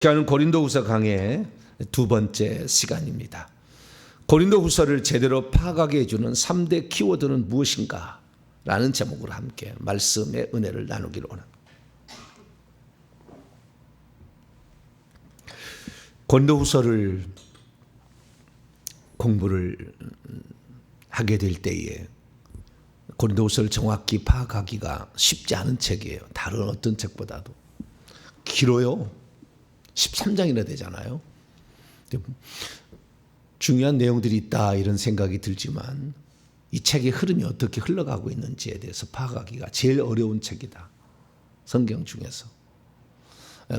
교회는 고린도후서 강의 두 번째 시간입니다. 고린도후서를 제대로 파악하게 해주는 3대 키워드는 무엇인가? 라는 제목으로 함께 말씀의 은혜를 나누기를 원합니다. 고린도후서를 공부를 하게 될 때에 고린도후서를 정확히 파악하기가 쉽지 않은 책이에요. 다른 어떤 책보다도. 길어요. 13장이나 되잖아요. 중요한 내용들이 있다 이런 생각이 들지만 이 책의 흐름이 어떻게 흘러가고 있는지에 대해서 파악하기가 제일 어려운 책이다. 성경 중에서.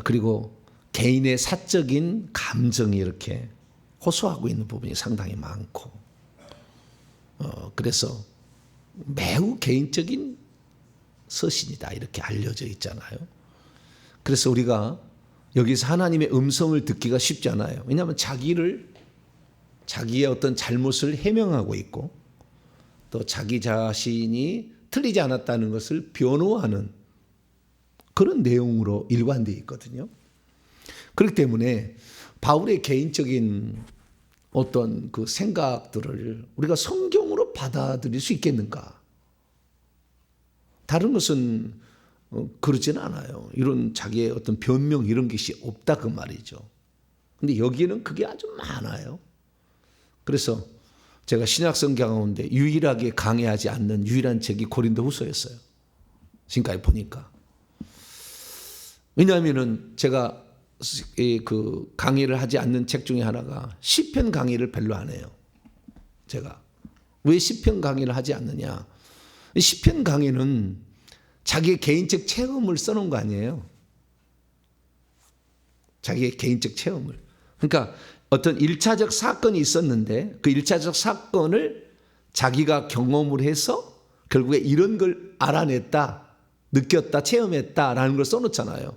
그리고 개인의 사적인 감정이 이렇게 호소하고 있는 부분이 상당히 많고 그래서 매우 개인적인 서신이다 이렇게 알려져 있잖아요. 그래서 우리가 여기서 하나님의 음성을 듣기가 쉽지 않아요. 왜냐하면 자기의 어떤 잘못을 해명하고 있고 또 자기 자신이 틀리지 않았다는 것을 변호하는 그런 내용으로 일관되어 있거든요. 그렇기 때문에 바울의 개인적인 어떤 그 생각들을 우리가 성경으로 받아들일 수 있겠는가? 다른 것은 그러지는 않아요. 이런 자기의 어떤 변명 이런 것이 없다 그 말이죠. 근데 여기에는 그게 아주 많아요. 그래서 제가 신약 성경 가운데 유일하게 강의하지 않는 유일한 책이 고린도후서였어요. 지금까지 보니까. 왜냐하면은 제가 그 강의를 하지 않는 책 중에 하나가 시편 강의를 별로 안 해요. 제가 왜 시편 강의를 하지 않느냐? 시편 강의는 자기의 개인적 체험을 써놓은 거 아니에요. 자기의 개인적 체험을. 그러니까 어떤 1차적 사건이 있었는데 그 1차적 사건을 자기가 경험을 해서 결국에 이런 걸 알아냈다, 느꼈다, 체험했다라는 걸 써놓잖아요.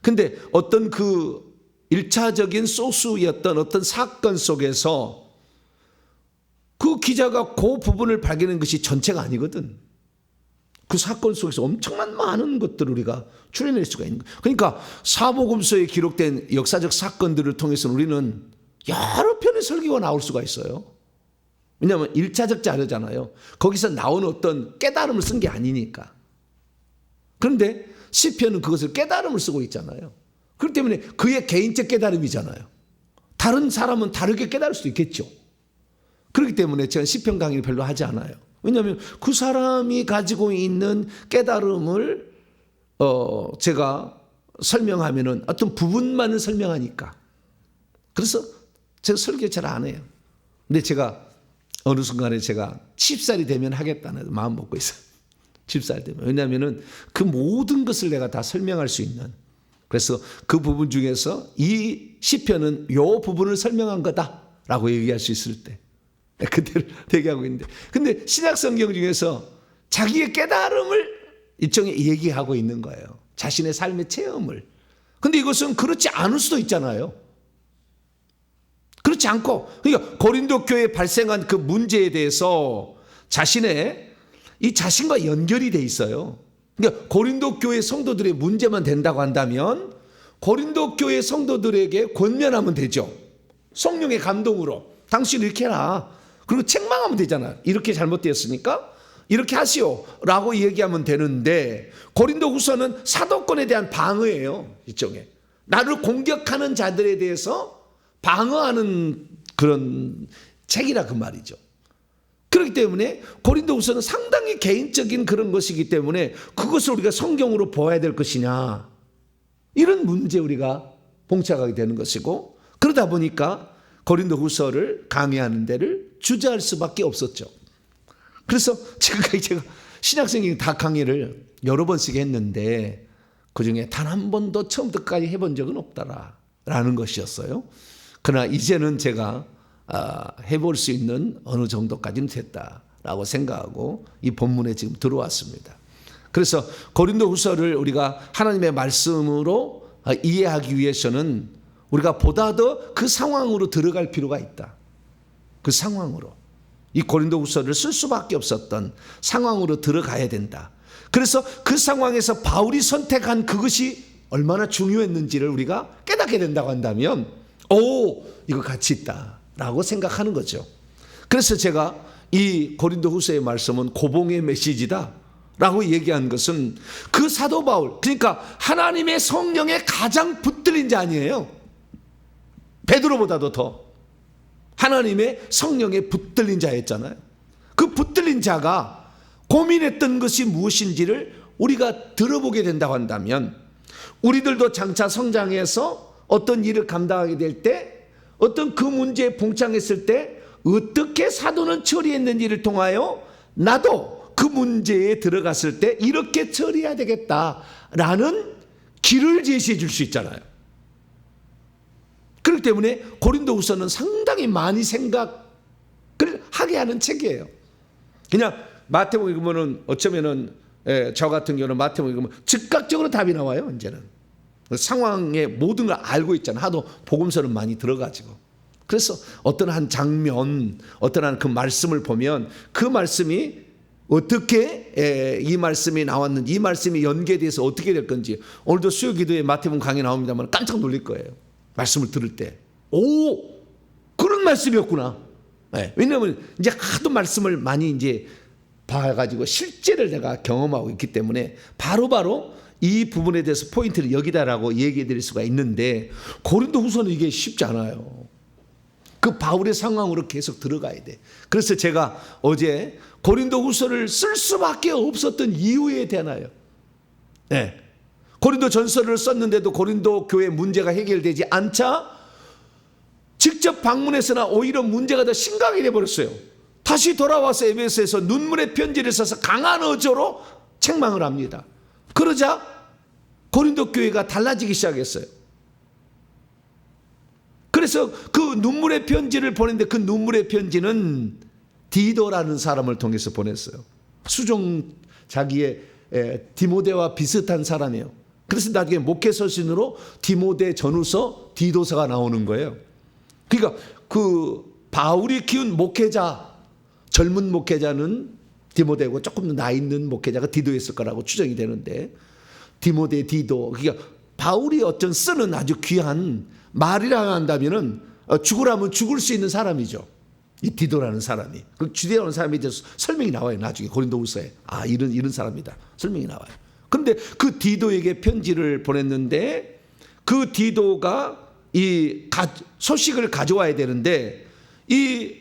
근데 어떤 그 1차적인 소스였던 어떤 사건 속에서 그 기자가 그 부분을 발견한 것이 전체가 아니거든. 그 사건 속에서 엄청난 많은 것들을 우리가 추려낼 수가 있는 거예요. 그러니까 사복음서에 기록된 역사적 사건들을 통해서 우리는 여러 편의 설교가 나올 수가 있어요. 왜냐하면 1차적 자료잖아요. 거기서 나온 어떤 깨달음을 쓴 게 아니니까. 그런데 시편은 그것을 깨달음을 쓰고 있잖아요. 그렇기 때문에 그의 개인적 깨달음이잖아요. 다른 사람은 다르게 깨달을 수도 있겠죠. 그렇기 때문에 제가 시편 강의를 별로 하지 않아요. 왜냐하면 그 사람이 가지고 있는 깨달음을 제가 설명하면은 어떤 부분만을 설명하니까. 그래서 제가 설교 잘 안 해요. 근데 제가 어느 순간에 제가 10살이 되면 하겠다는 마음 먹고 있어요. 10살 되면. 왜냐하면은 그 모든 것을 내가 다 설명할 수 있는. 그래서 그 부분 중에서 이 시편은 요 부분을 설명한 거다라고 얘기할 수 있을 때. 그대로 대기하고 있는데. 근데 신약 성경 중에서 자기의 깨달음을 일종의 얘기하고 있는 거예요. 자신의 삶의 체험을. 근데 이것은 그렇지 않을 수도 있잖아요. 그렇지 않고, 그러니까 고린도 교회에 발생한 그 문제에 대해서 자신의 이 자신과 연결이 돼 있어요. 그러니까 고린도 교회 성도들의 문제만 된다고 한다면 고린도 교회 성도들에게 권면하면 되죠. 성령의 감동으로 당신 이렇게 해라. 그리고 책망하면 되잖아요. 이렇게 잘못되었으니까 이렇게 하시오 라고 얘기하면 되는데 고린도 후서는 사도권에 대한 방어예요. 일종의 나를 공격하는 자들에 대해서 방어하는 그런 책이라 그 말이죠. 그렇기 때문에 고린도 후서는 상당히 개인적인 그런 것이기 때문에 그것을 우리가 성경으로 보아야 될 것이냐 이런 문제 우리가 봉착하게 되는 것이고 그러다 보니까 고린도 후서를 강의하는 데를 주저할 수밖에 없었죠. 그래서 지금까지 제가 신약성경 다 강의를 여러 번씩 했는데 그중에 단 한 번도 처음부터까지 해본 적은 없다라는 것이었어요. 그러나 이제는 제가 해볼 수 있는 어느 정도까지는 됐다라고 생각하고 이 본문에 지금 들어왔습니다. 그래서 고린도 후서를 우리가 하나님의 말씀으로 이해하기 위해서는 우리가 보다 더 그 상황으로 들어갈 필요가 있다. 그 상황으로. 이 고린도 후서를 쓸 수밖에 없었던 상황으로 들어가야 된다. 그래서 그 상황에서 바울이 선택한 그것이 얼마나 중요했는지를 우리가 깨닫게 된다고 한다면 이거 가치 있다라고 생각하는 거죠. 그래서 제가 이 고린도후서의 말씀은 고봉의 메시지다 라고 얘기한 것은 그 사도 바울, 그러니까 하나님의 성령에 가장 붙들린 자 아니에요. 베드로보다도 더 하나님의 성령에 붙들린 자였잖아요. 그 붙들린 자가 고민했던 것이 무엇인지를 우리가 들어보게 된다고 한다면, 우리들도 장차 성장해서 어떤 일을 감당하게 될 때, 어떤 그 문제에 봉착했을 때 어떻게 사도는 처리했는지를 통하여 나도 그 문제에 들어갔을 때 이렇게 처리해야 되겠다라는 길을 제시해 줄 수 있잖아요. 그렇기 때문에 고린도후서는 상당히 많이 생각을 하게 하는 책이에요. 그냥 마태복음 읽으면은 어쩌면은 저 같은 경우는 마태복음 읽으면 즉각적으로 답이 나와요. 이제는 상황의 모든 걸 알고 있잖아요. 하도 복음서는 많이 들어가지고. 그래서 어떤 한 장면, 어떤 한 그 말씀을 보면 그 말씀이 어떻게 이 말씀이 나왔는지, 이 말씀이 연계돼서 어떻게 될 건지, 오늘도 수요기도에 마태복음 강의 나옵니다만 깜짝 놀랄 거예요. 말씀을 들을 때, 그런 말씀이었구나. 왜냐하면 이제 하도 말씀을 많이 이제 봐가지고 실제를 내가 경험하고 있기 때문에 바로바로 이 부분에 대해서 포인트를 여기다라고 얘기해 드릴 수가 있는데, 고린도후서는 이게 쉽지 않아요. 그 바울의 상황으로 계속 들어가야 돼. 그래서 제가 어제 고린도후서를 쓸 수밖에 없었던 이유에 대하여, 고린도 전서를 썼는데도 고린도 교회 문제가 해결되지 않자 직접 방문해서나 오히려 문제가 더 심각하게 돼버렸어요. 다시 돌아와서 에베소에서 눈물의 편지를 써서 강한 어조로 책망을 합니다. 그러자 고린도 교회가 달라지기 시작했어요. 그래서 그 눈물의 편지를 보냈는데 그 눈물의 편지는 디도라는 사람을 통해서 보냈어요. 수종 자기의 디모데와 비슷한 사람이에요. 그래서 나중에 목회 서신으로 디모데 전후서 디도서가 나오는 거예요. 그러니까 그 바울이 키운 목회자, 젊은 목회자는 디모데고 조금 더 나이 있는 목회자가 디도였을 거라고 추정이 되는데, 디모데, 디도, 그러니까 바울이 어떤 쓰는 아주 귀한 말이라 한다면은 죽으라면 죽을 수 있는 사람이죠. 이 디도라는 사람이. 그 디도라는 사람에 대해서 설명이 나와요. 나중에 고린도후서에 이런 사람이다. 설명이 나와요. 그런데 그 디도에게 편지를 보냈는데, 그 디도가 이 소식을 가져와야 되는데, 이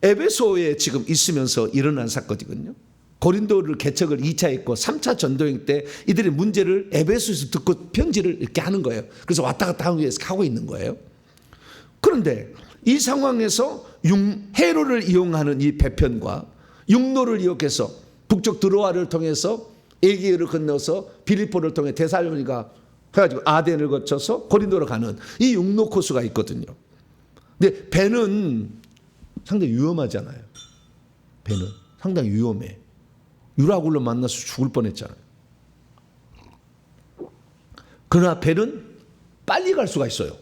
에베소에 지금 있으면서 일어난 사건이거든요. 고린도를 개척을 2차 했고 3차 전도행 때 이들의 문제를 에베소에서 듣고 편지를 이렇게 하는 거예요. 그래서 왔다 갔다 하고 있는 거예요. 그런데 이 상황에서 해로를 이용하는 이 배편과 육로를 이용해서 북쪽 드로아를 통해서 에게를 건너서 빌립보를 통해 데살로니가 해가지고 아덴을 거쳐서 고린도로 가는 이 육로 코스가 있거든요. 근데 배는 상당히 위험하잖아요. 배는 상당히 위험해. 유라굴로 만나서 죽을 뻔했잖아요. 그러나 배는 빨리 갈 수가 있어요.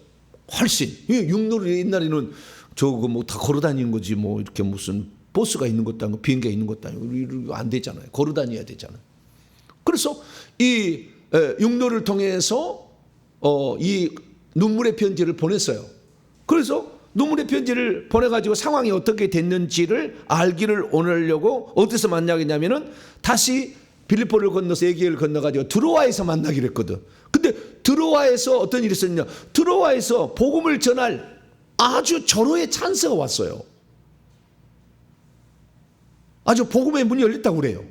훨씬. 육로를 옛날에는 저거 뭐 다 걸어 다니는 거지, 뭐 이렇게 무슨 버스가 있는 것도 아니고 비행기가 있는 것도 아니고 안 되잖아요. 걸어 다녀야 되잖아요. 그래서 이 육로를 통해서 이 눈물의 편지를 보냈어요. 그래서 눈물의 편지를 보내가지고 상황이 어떻게 됐는지를 알기를 원하려고 어디서 만나겠냐면은 다시 빌립보를 건너서 에게를 건너가지고 드로아에서 만나기로 했거든. 근데 드로아에서 어떤 일이 있었냐? 드로아에서 복음을 전할 아주 절호의 찬스가 왔어요. 아주 복음의 문이 열렸다고 그래요.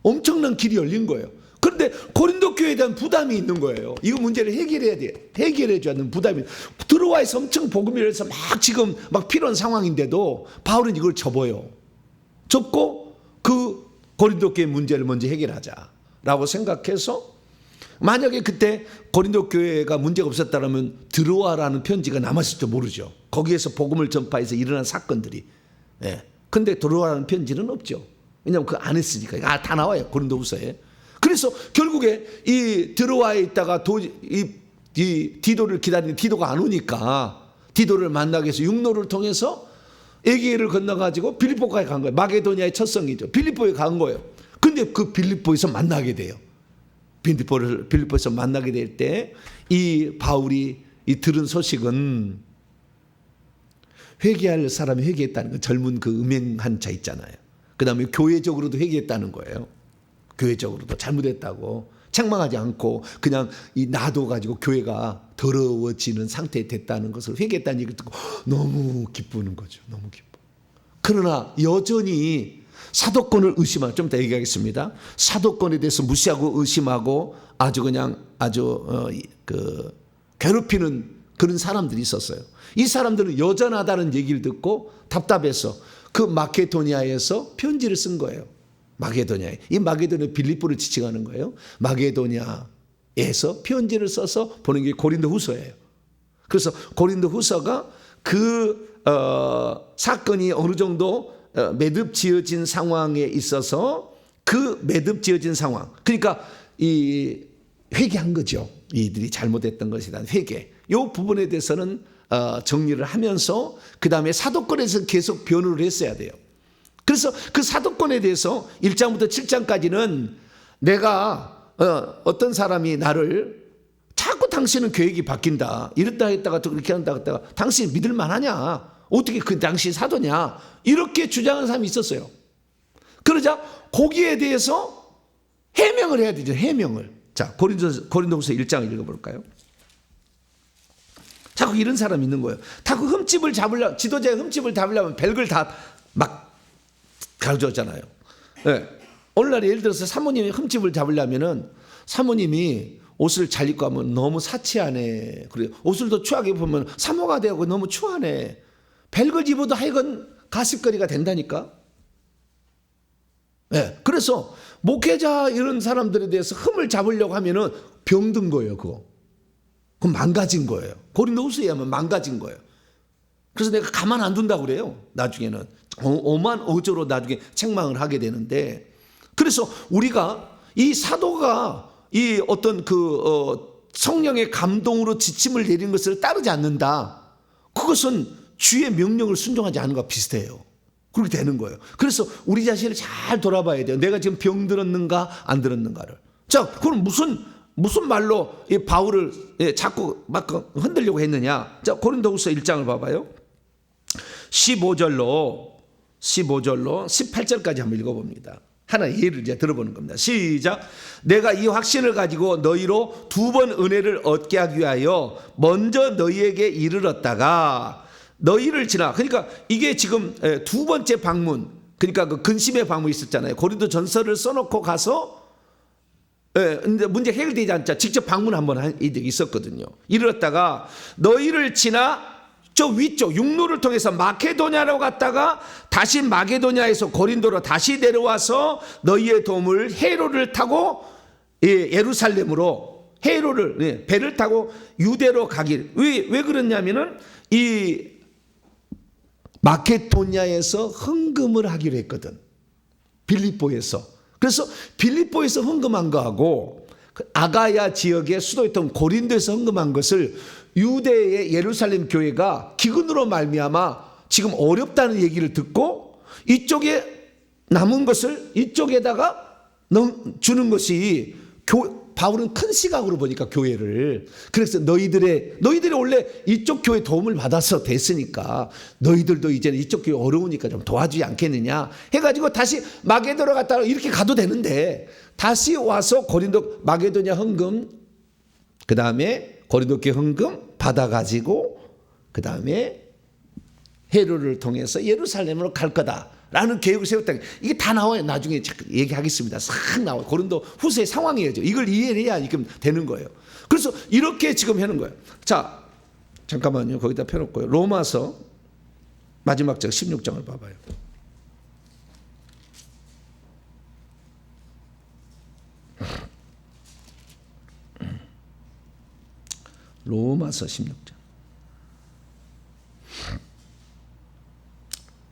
엄청난 길이 열린 거예요. 그런데 고린도 교회에 대한 부담이 있는 거예요. 이거 문제를 해결해야 돼. 해결해 줘야 하는 부담이. 드로아에서 엄청 복음이 열려서 지금 필요한 상황인데도 바울은 이걸 접어요. 접고 그 고린도 교회 문제를 먼저 해결하자라고 생각해서, 만약에 그때 고린도 교회가 문제가 없었다면 드로아라는 편지가 남았을지 모르죠. 거기에서 복음을 전파해서 일어난 사건들이. 근데 드로아라는 편지는 없죠. 왜냐하면 그 안 했으니까. 다 나와요, 고린도후서에. 그래서 결국에 이 드로아에 있다가 이 디도를 기다리는 디도가 안 오니까 디도를 만나기 위해서 육로를 통해서 에게를 건너가지고 빌립보까지 간 거예요. 마게도니아의 첫 성이죠. 빌립보에 간 거예요. 근데 그 빌립보에서 만나게 돼요. 빌립보에서 만나게 될 때 이 바울이 이 들은 소식은 회개할 사람이 회개했다는 거, 젊은 그 음행한 자 있잖아요. 그 다음에 교회적으로도 회개했다는 거예요. 교회적으로도 잘못했다고 책망하지 않고 그냥 이 놔둬가지고 교회가 더러워지는 상태에 됐다는 것을 회개했다는 얘기를 듣고 너무 기쁘는 거죠. 너무 기뻐. 그러나 여전히 사도권을 의심하고, 좀 이따 얘기하겠습니다. 사도권에 대해서 무시하고 의심하고 아주 괴롭히는 그런 사람들이 있었어요. 이 사람들은 여전하다는 얘기를 듣고 답답해서 그 마케도니아에서 편지를 쓴 거예요. 마게도냐에. 이 마게도냐 빌립보를 지칭하는 거예요. 마게도냐에서 편지를 써서 보낸 게 고린도후서예요. 그래서 고린도후서가 그 사건이 어느 정도 매듭지어진 상황에 있어서 그 매듭지어진 상황, 그러니까 이 회개한 거죠. 이들이 잘못했던 것에 대한 회개. 이 부분에 대해서는 정리를 하면서 그 다음에 사도권에서 계속 변호를 했어야 돼요. 그래서 그 사도권에 대해서 1장부터 7장까지는 내가 어떤 사람이 나를 자꾸 당신은 계획이 바뀐다, 이랬다 했다가 또 그렇게 한다 했다가 당신 믿을 만하냐, 어떻게 그 당신 사도냐, 이렇게 주장하는 사람이 있었어요. 그러자 거기에 대해서 해명을 해야 되죠. 해명을. 자, 고린도후서 1장을 읽어볼까요? 자꾸 이런 사람이 있는 거예요. 자꾸 흠집을 잡으려면, 지도자의 흠집을 잡으려면 별걸 다 막 가르쳐줬잖아요. 네. 오늘날 예를 들어서 사모님이 흠집을 잡으려면은 사모님이 옷을 잘 입고 하면 너무 사치하네, 그래요. 옷을 더 추하게 입으면 사모가 되고 너무 추하네. 별걸 입어도 하여간 가십거리가 된다니까. 네. 그래서 목회자 이런 사람들에 대해서 흠을 잡으려고 하면은 병든 거예요. 그건 망가진 거예요. 고린도후서에 하면 망가진 거예요. 그래서 내가 가만 안 둔다고 그래요. 나중에는 오만오조로 나중에 책망을 하게 되는데, 그래서 우리가 이 사도가 이 어떤 성령의 감동으로 지침을 내린 것을 따르지 않는다, 그것은 주의 명령을 순종하지 않은 것과 비슷해요. 그렇게 되는 거예요. 그래서 우리 자신을 잘 돌아봐야 돼요. 내가 지금 병들었는가 안 들었는가를. 자, 그럼 무슨 말로 이 바울을 자꾸 막 흔들려고 했느냐. 자, 고린도후서 1장을 봐봐요. 15절로 18절까지 한번 읽어봅니다. 하나 예를 이제 들어보는 겁니다. 시작. 내가 이 확신을 가지고 너희로 두 번 은혜를 얻게 하기 위하여 먼저 너희에게 이르렀다가 너희를 지나, 그러니까 이게 지금 두 번째 방문, 그러니까 그 근심의 방문이 있었잖아요. 고린도 전서를 써놓고 가서 근데 문제 해결되지 않자 직접 방문 한번 한 일이 있었거든요. 이르렀다가 너희를 지나 저 위쪽 육로를 통해서 마케도냐로 갔다가 다시 마게도냐에서 고린도로 다시 내려와서 너희의 도움을 해로를 타고 예루살렘으로 배를 타고 유대로 가길. 왜 그러냐면은 이 마케도냐에서 헌금을 하기로 했거든. 빌립보에서. 그래서 빌립보에서 헌금한 거하고 아가야 지역의 수도였던 고린도에서 헌금한 것을 유대의 예루살렘 교회가 기근으로 말미암아 지금 어렵다는 얘기를 듣고 이쪽에 남은 것을 이쪽에다가 주는 것이 바울은 큰 시각으로 보니까 교회를, 그래서 너희들이 원래 이쪽 교회 도움을 받아서 됐으니까 너희들도 이제는 이쪽 교회 어려우니까 좀 도와주지 않겠느냐 해가지고 다시 마게도로 갔다가 이렇게 가도 되는데 다시 와서 고린도 마게도냐 헌금, 그 다음에 고린도 교회 헌금 받아가지고 그 다음에 헤로를 통해서 예루살렘으로 갈 거다라는 계획을 세웠다. 이게 다 나와요. 나중에 얘기하겠습니다. 싹 나와요. 고린도 후서의 상황이에요. 이걸 이해해야 이게 되는 거예요. 그래서 이렇게 지금 하는 거예요. 자, 잠깐만요. 거기다 펴놓고요. 로마서 마지막 장 16장을 봐봐요. 로마서 16장.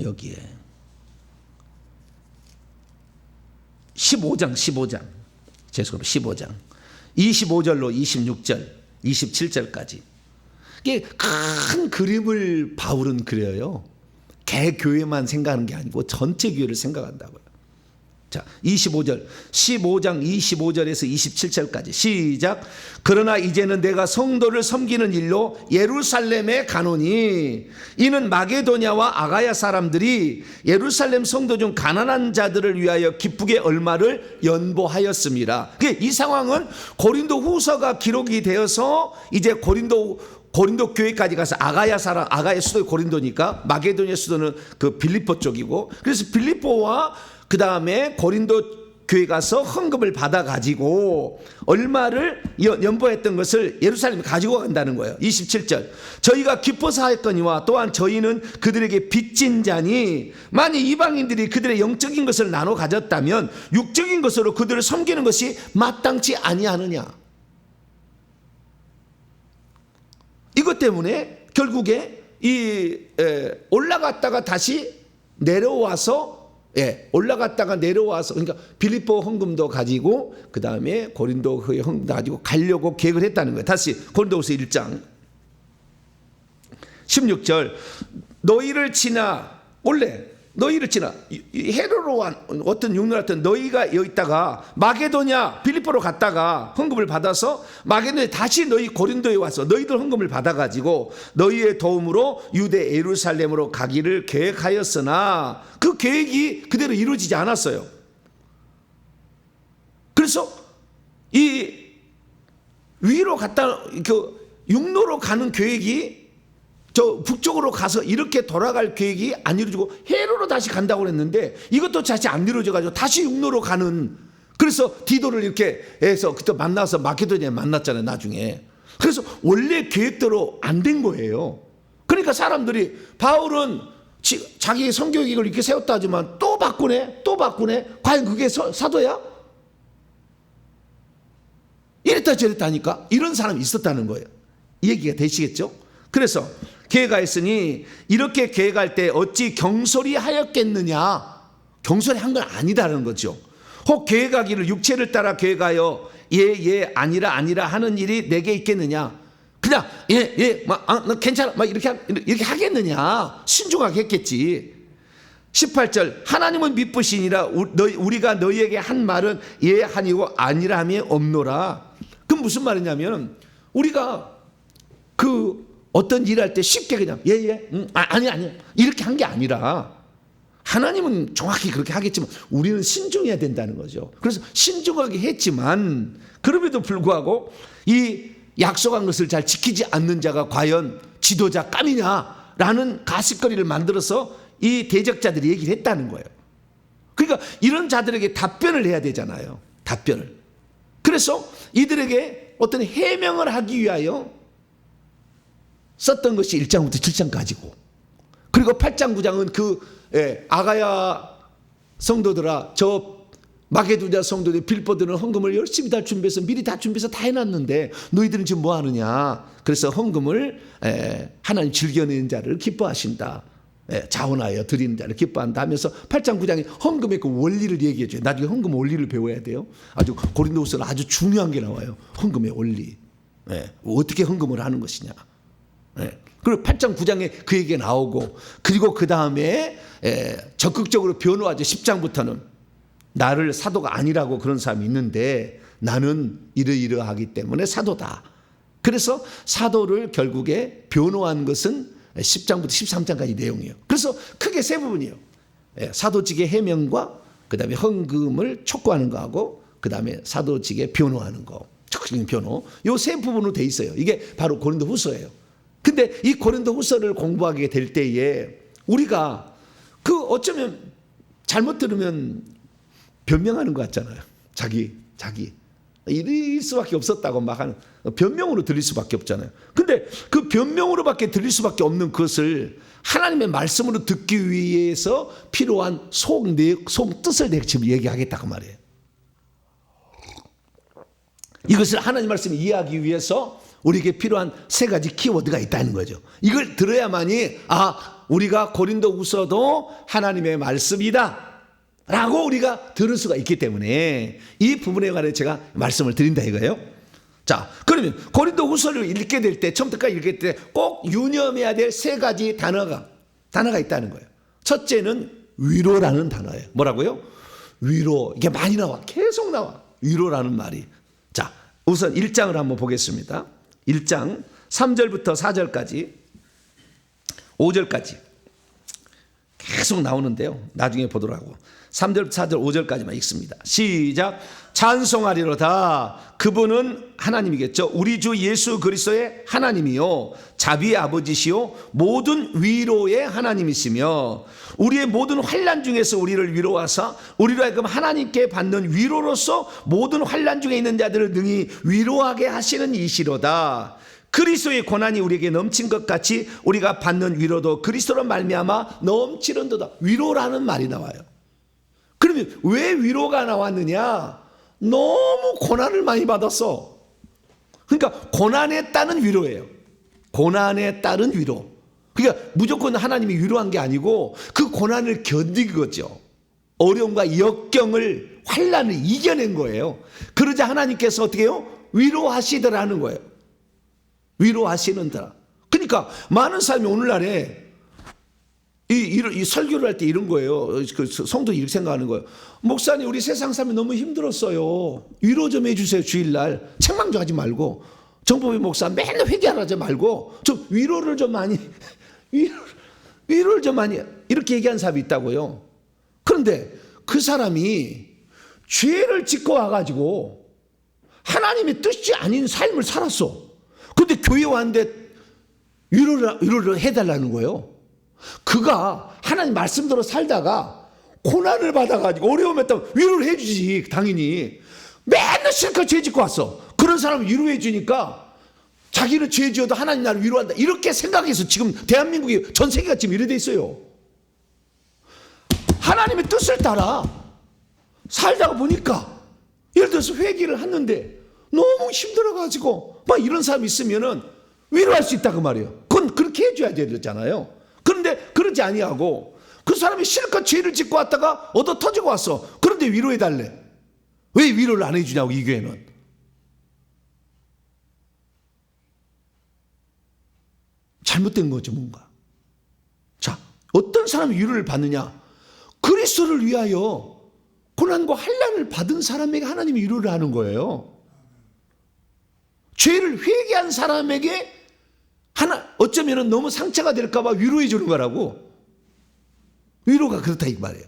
여기에 15장 죄송합니다. 15장 25절로 26절 27절까지 이게 큰 그림을 바울은 그려요. 개교회만 생각하는 게 아니고 전체 교회를 생각한다고요. 자, 15절. 15장 25절에서 27절까지 시작. 그러나 이제는 내가 성도를 섬기는 일로 예루살렘에 가노니 이는 마게도냐와 아가야 사람들이 예루살렘 성도 중 가난한 자들을 위하여 기쁘게 얼마를 연보하였습니다. 이 상황은 고린도 후서가 기록이 되어서 이제 고린도 교회까지 가서 아가야 수도 고린도니까 마게도냐 수도는 그 빌립보 쪽이고, 그래서 빌립보와 그 다음에 고린도 교회 가서 헌금을 받아 가지고 얼마를 연보했던 것을 예루살렘에 가지고 간다는 거예요. 27절. 저희가 기뻐서 하였거니와 또한 저희는 그들에게 빚진 자니 만일 이방인들이 그들의 영적인 것을 나눠 가졌다면 육적인 것으로 그들을 섬기는 것이 마땅치 아니하느냐. 이것 때문에 결국에 올라갔다가 다시 내려와서 그러니까 빌립보 헌금도 가지고 그 다음에 고린도 헌금도 가지고 가려고 계획을 했다는 거예요. 다시 고린도후서 1장 16절. 너희를 지나 헤로로 어떤 육로로 왔던 너희가 여기 있다가 마게도냐 빌립보로 갔다가 헌금을 받아서 마게도냐에 다시 너희 고린도에 와서 너희들 헌금을 받아가지고 너희의 도움으로 유대 예루살렘으로 가기를 계획하였으나 그 계획이 그대로 이루어지지 않았어요. 그래서 이 위로 갔다 그 육로로 가는 계획이 저 북쪽으로 가서 이렇게 돌아갈 계획이 안 이루어지고 헤로로 다시 간다고 그랬는데 이것도 다시 안 이루어져 가지고 다시 육로로 가는, 그래서 디도를 이렇게 해서 그때 만나서 마케도니아에 만났잖아요 나중에. 그래서 원래 계획대로 안 된 거예요. 그러니까 사람들이 바울은 자기 선교 계획을 이렇게 세웠다 하지만 또 바꾸네 과연 그게 사도야? 이랬다 저랬다 하니까 이런 사람이 있었다는 거예요. 이 얘기가 되시겠죠? 그래서 계획하였으니 이렇게 계획할 때 어찌 경솔히 하였겠느냐. 경솔히 한 건 아니다라는 거죠. 혹 계획하기를 육체를 따라 계획하여 예 아니라 하는 일이 내게 있겠느냐. 그냥 너 괜찮아 이렇게 하겠느냐. 신중하게 했겠지. 18절. 하나님은 미쁘시니라 우리가 너희에게 한 말은 예 아니고 아니라 함이 없노라. 그럼 무슨 말이냐면 우리가 그 어떤 일을 할 때 쉽게 그냥 아니 이렇게 한 게 아니라 하나님은 정확히 그렇게 하겠지만 우리는 신중해야 된다는 거죠. 그래서 신중하게 했지만 그럼에도 불구하고 이 약속한 것을 잘 지키지 않는 자가 과연 지도자 깜이냐라는 가십거리를 만들어서 이 대적자들이 얘기를 했다는 거예요. 그러니까 이런 자들에게 답변을 해야 되잖아요. 답변을. 그래서 이들에게 어떤 해명을 하기 위하여 썼던 것이 1장부터 7장까지고, 그리고 8장 9장은 그 아가야 성도들아 저 마게도냐 성도들 빌보드는 헌금을 열심히 다 준비해서 미리 다 준비해서 다 해놨는데 너희들은 지금 뭐 하느냐. 그래서 헌금을 하나님 즐겨내는 자를 기뻐하신다. 자원하여 드리는 자를 기뻐한다 하면서 8장 9장에 헌금의 그 원리를 얘기해 줘요. 나중에 헌금 원리를 배워야 돼요. 아주 고린도후서는 아주 중요한 게 나와요. 헌금의 원리. 어떻게 헌금을 하는 것이냐. 그리고 8장 9장에 그 얘기가 나오고, 그리고 그 다음에 적극적으로 변호하죠. 10장부터는 나를 사도가 아니라고 그런 사람이 있는데 나는 이러이러하기 때문에 사도다. 그래서 사도를 결국에 변호한 것은 10장부터 13장까지 내용이에요. 그래서 크게 세 부분이에요. 사도직의 해명과 그 다음에 헌금을 촉구하는 거하고 그 다음에 사도직의 변호하는 거, 적극적인 변호, 요 세 부분으로 돼 있어요. 이게 바로 고린도 후서예요. 근데 이 고린도 후서를 공부하게 될 때에 우리가 그 어쩌면 잘못 들으면 변명하는 것 같잖아요. 자기 이럴 수밖에 없었다고 막 하는 변명으로 들릴 수밖에 없잖아요. 근데 그 변명으로밖에 들릴 수밖에 없는 것을 하나님의 말씀으로 듣기 위해서 필요한 속 뜻을 내가 지금 얘기하겠다고 말이에요. 이것을 하나님 말씀을 이해하기 위해서 우리에게 필요한 세 가지 키워드가 있다는 거죠. 이걸 들어야만이 우리가 고린도후서도 하나님의 말씀이다 라고 우리가 들을 수가 있기 때문에 이 부분에 관해 제가 말씀을 드린다 이거예요. 자, 그러면 고린도후서를 읽게 될 때, 처음부터까지 읽게 될 때 꼭 유념해야 될 세 가지 단어가 있다는 거예요. 첫째는 위로라는 단어예요. 뭐라고요? 위로, 이게 많이 나와. 계속 나와. 위로라는 말이. 자, 우선 1장을 한번 보겠습니다. 1장 3절부터 4절까지 5절까지 계속 나오는데요. 나중에 보도록 하고 3절, 4절, 5절까지만 읽습니다. 시작. 찬송하리로다. 그분은 하나님이겠죠. 우리 주 예수 그리스도의 하나님이요 자비의 아버지시요 모든 위로의 하나님이시며 우리의 모든 환난 중에서 우리를 위로하사 우리로 하여금 하나님께 받는 위로로서 모든 환난 중에 있는 자들을 능히 위로하게 하시는 이시로다. 그리스도의 고난이 우리에게 넘친 것 같이 우리가 받는 위로도 그리스도로 말미암아 넘치는도다. 위로라는 말이 나와요. 그러면 왜 위로가 나왔느냐? 너무 고난을 많이 받았어. 그러니까 고난에 따른 위로예요. 고난에 따른 위로. 그러니까 무조건 하나님이 위로한 게 아니고 그 고난을 견딘 거죠. 어려움과 역경을 환난을 이겨낸 거예요. 그러자 하나님께서 어떻게 해요? 위로하시더라는 거예요. 위로하시는다. 그러니까 많은 사람이 오늘날에 이 설교를 할 때 이런 거예요. 그 성도 이렇게 생각하는 거예요. 목사님, 우리 세상 사람이 너무 힘들었어요. 위로 좀 해주세요. 주일날 책망 좀 하지 말고, 정법의 목사 맨날 회개하지 말고 좀 위로를 좀 많이 위로를 좀 많이 이렇게 얘기하는 사람이 있다고요. 그런데 그 사람이 죄를 짓고 와가지고 하나님의 뜻이 아닌 삶을 살았어. 그런데 교회 왔는데 위로를 해달라는 거예요. 그가 하나님 말씀대로 살다가 고난을 받아가지고 어려움에 따라 위로를 해주지. 당연히 맨날 실컷 죄 짓고 왔어. 그런 사람을 위로해 주니까 자기는 죄 지어도 하나님 나를 위로한다 이렇게 생각해서 지금 대한민국이 전 세계가 지금 이래 돼 있어요. 하나님의 뜻을 따라 살다가 보니까 예를 들어서 회개를 했는데 너무 힘들어가지고 막 이런 사람이 있으면은 위로할 수 있다 그 말이에요. 그건 그렇게 해줘야 되잖아요. 그런데 그러지 아니하고 그 사람이 실컷 죄를 짓고 왔다가 얻어 터지고 왔어. 그런데 위로해달래. 왜 위로를 안 해주냐고 이 교회는. 잘못된 거죠 뭔가. 자, 어떤 사람이 위로를 받느냐. 그리스도를 위하여 고난과 환난을 받은 사람에게 하나님이 위로를 하는 거예요. 죄를 회개한 사람에게 어쩌면 너무 상처가 될까 봐 위로해 주는 거라고. 위로가 그렇다 이 말이에요.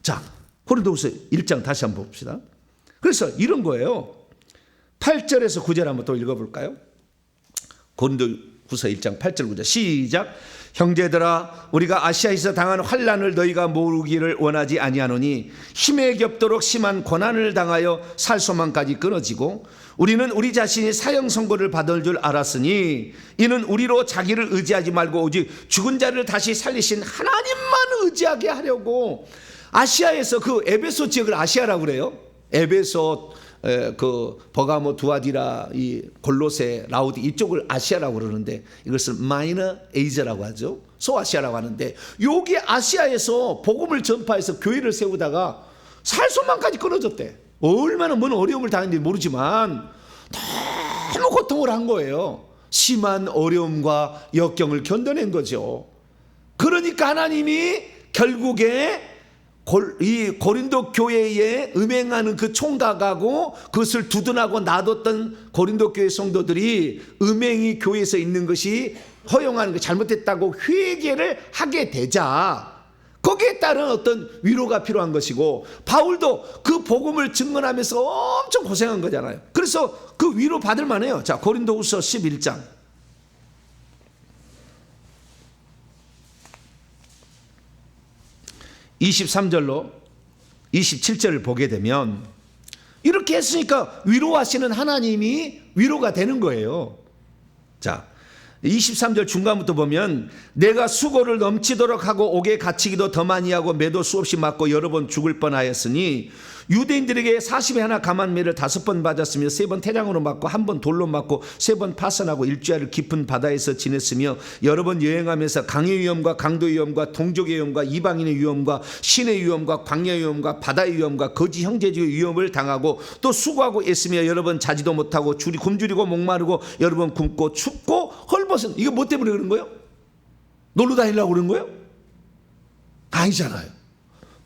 자, 고린도후서 1장 다시 한번 봅시다. 그래서 이런 거예요. 8절에서 9절 한번 또 읽어볼까요? 고린도후서 1장 8절 9절 시작. 형제들아, 우리가 아시아에서 당한 환난을 너희가 모르기를 원하지 아니하노니 힘에 겹도록 심한 고난을 당하여 살 소망까지 끊어지고 우리는 우리 자신이 사형 선고를 받을 줄 알았으니 이는 우리로 자기를 의지하지 말고 오직 죽은 자를 다시 살리신 하나님만 의지하게 하려고. 아시아에서 그 에베소 지역을 아시아라고 그래요. 에베소, 그 버가모, 두아디라, 이 골로새, 라우디 이쪽을 아시아라고 그러는데 이것을 마이너 에이저라고 하죠. 소아시아라고 하는데 여기 아시아에서 복음을 전파해서 교회를 세우다가 살소망까지 끊어졌대. 얼마나 뭔 어려움을 당했는지 모르지만 너무 고통을 한 거예요. 심한 어려움과 역경을 견뎌낸 거죠. 그러니까 하나님이 결국에 이 고린도 교회에 음행하는 그 총각하고 그것을 두둔하고 놔뒀던 고린도 교회 성도들이 음행이 교회에서 있는 것이 허용하는 게 잘못됐다고 회개를 하게 되자 거기에 따른 어떤 위로가 필요한 것이고 바울도 그 복음을 증언하면서 엄청 고생한 거잖아요. 그래서 그 위로 받을 만해요. 자, 고린도후서 11장 23절로 27절을 보게 되면 이렇게 했으니까 위로하시는 하나님이 위로가 되는 거예요. 자, 23절 중간부터 보면 내가 수고를 넘치도록 하고 옥에 갇히기도 더 많이 하고 매도 수없이 맞고 여러 번 죽을 뻔하였으니 유대인들에게 40에 하나 감한 매를 5번 맞았으며 3번 태장으로 맞고 1번 돌로 맞고 3번 파선하고 일주일을 깊은 바다에서 지냈으며 여러 번 여행하면서 강의 위험과 강도 위험과 동족의 위험과 이방인의 위험과 신의 위험과 광야의 위험과 바다의 위험과 거지 형제지의 위험을 당하고 또 수고하고 애쓰며 여러 번 자지도 못하고 굶주리고 목마르고 여러 번 굶고 춥고 헐벗은. 이거 뭐 때문에 그런 거예요? 놀러 다니려고 그런 거예요? 아니잖아요.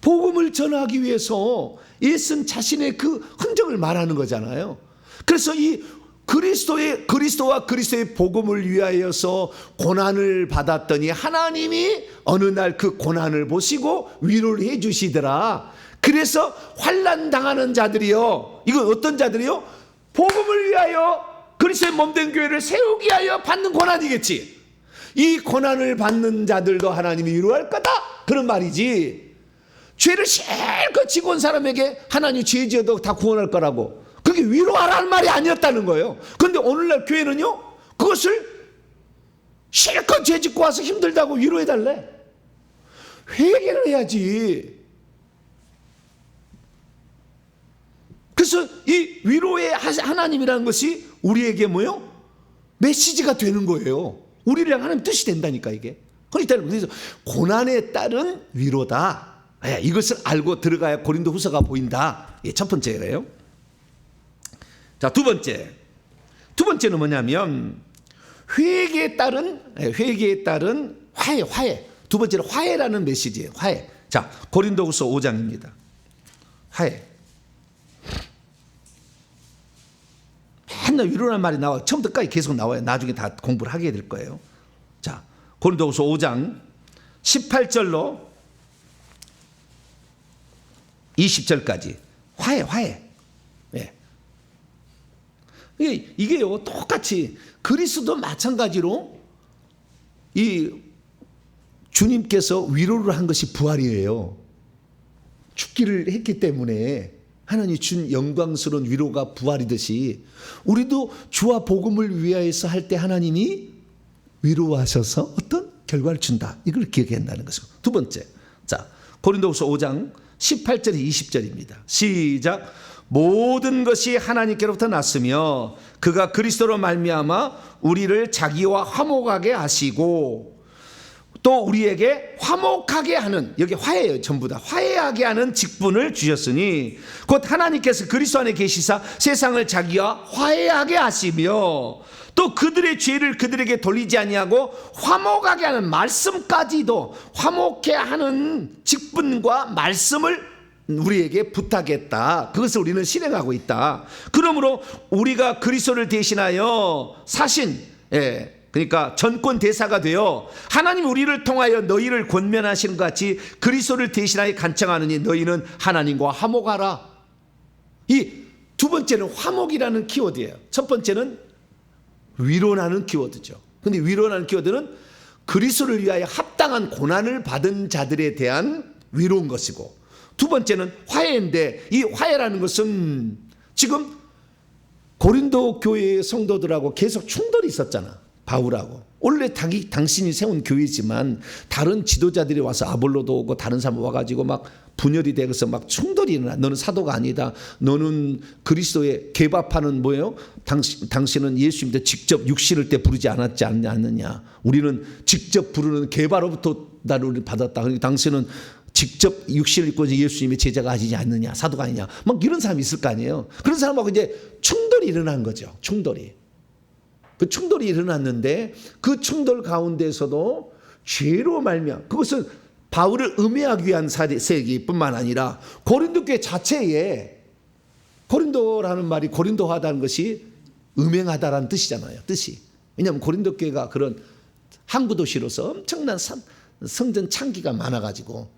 복음을 전하기 위해서 애쓴 자신의 그 흔적을 말하는 거잖아요. 그래서 이 그리스도와 그리스도의 복음을 위하여서 고난을 받았더니 하나님이 어느 날 그 고난을 보시고 위로를 해 주시더라. 그래서 환난 당하는 자들이요, 이건 어떤 자들이요? 복음을 위하여 그리스도의 몸된 교회를 세우기 위하여 받는 고난이겠지. 이 고난을 받는 자들도 하나님이 위로할 거다, 그런 말이지. 죄를 실컷 지고 온 사람에게 하나님 죄 지어도 다 구원할 거라고, 그게 위로하라는 말이 아니었다는 거예요. 그런데 오늘날 교회는요, 그것을 실컷 죄 짓고 와서 힘들다고 위로해달래. 회개를 해야지. 그래서 이 위로의 하나님이라는 것이 우리에게 뭐요? 메시지가 되는 거예요. 우리랑 하나님 뜻이 된다니까, 이게. 그래서 고난에 따른 위로다, 이것을 알고 들어가야 고린도 후서가 보인다. 첫 번째예요. 자, 두 번째는 뭐냐면 회개에 따른 화해. 두 번째는 화해라는 메시지예요. 화해. 자, 고린도후서 5장입니다. 화해. 맨날 위로라는 말이 나와. 처음부터까지 계속 나와요. 나중에 다 공부를 하게 될 거예요. 자, 고린도후서 5장 18절로 20절까지 화해. 예. 이게요, 똑같이 그리스도 마찬가지로 이 주님께서 위로를 한 것이 부활이에요. 죽기를 했기 때문에 하나님 준 영광스러운 위로가 부활이듯이 우리도 주와 복음을 위하여서 할 때 하나님이 위로하셔서 어떤 결과를 준다, 이걸 기억해야 한다는 것이고. 두 번째, 자, 고린도후서 5장 18절 20절입니다. 시작. 모든 것이 하나님께로부터 났으며 그가 그리스도로 말미암아 우리를 자기와 화목하게 하시고 또 우리에게 화목하게 하는, 여기 화해예요. 전부 다 화해하게 하는 직분을 주셨으니 곧 하나님께서 그리스도 안에 계시사 세상을 자기와 화해하게 하시며 또 그들의 죄를 그들에게 돌리지 아니하고 화목하게 하는 말씀까지도, 화목해 하는 직분과 말씀을 우리에게 부탁했다. 그것을 우리는 실행하고 있다. 그러므로 우리가 그리스도를 대신하여 사신, 그러니까 전권 대사가 되어 하나님 우리를 통하여 너희를 권면하시는 것 같이 그리스도를 대신하여 간청하느니 너희는 하나님과 화목하라. 이 두 번째는 화목이라는 키워드예요. 첫 번째는 위로라는 키워드죠. 그런데 위로라는 키워드는 그리스도를 위하여 합당한 고난을 받은 자들에 대한 위로인 것이고, 두 번째는 화해인데 이 화해라는 것은 지금 고린도 교회의 성도들하고 계속 충돌이 있었잖아. 바울하고. 원래 당신이 세운 교회지만 다른 지도자들이 와서 아볼로도 오고 다른 사람 와가지고 막 분열이 되어서 막 충돌이 일어나. 너는 사도가 아니다. 너는 그리스도의 개밥하는 뭐예요? 당신은 예수님한테 직접 육신을 때 부르지 않았지 않느냐. 우리는 직접 부르는 개바로부터 나를 받았다. 그러니까 당신은 직접 육신을 입고 예수님의 제자가 아니지 않느냐. 사도가 아니냐. 막 이런 사람이 있을 거 아니에요. 그런 사람하고 이제 충돌이 일어난 거죠. 그 충돌이 일어났는데 그 충돌 가운데서도 죄로 말미암아, 그것은 바울을 음해하기 위한 세계뿐만 아니라 고린도 교회 자체에, 고린도라는 말이 고린도화다는 것이 음행하다라는 뜻이잖아요. 뜻이. 왜냐하면 고린도 교회가 그런 항구 도시로서 엄청난 성전 창기가 많아가지고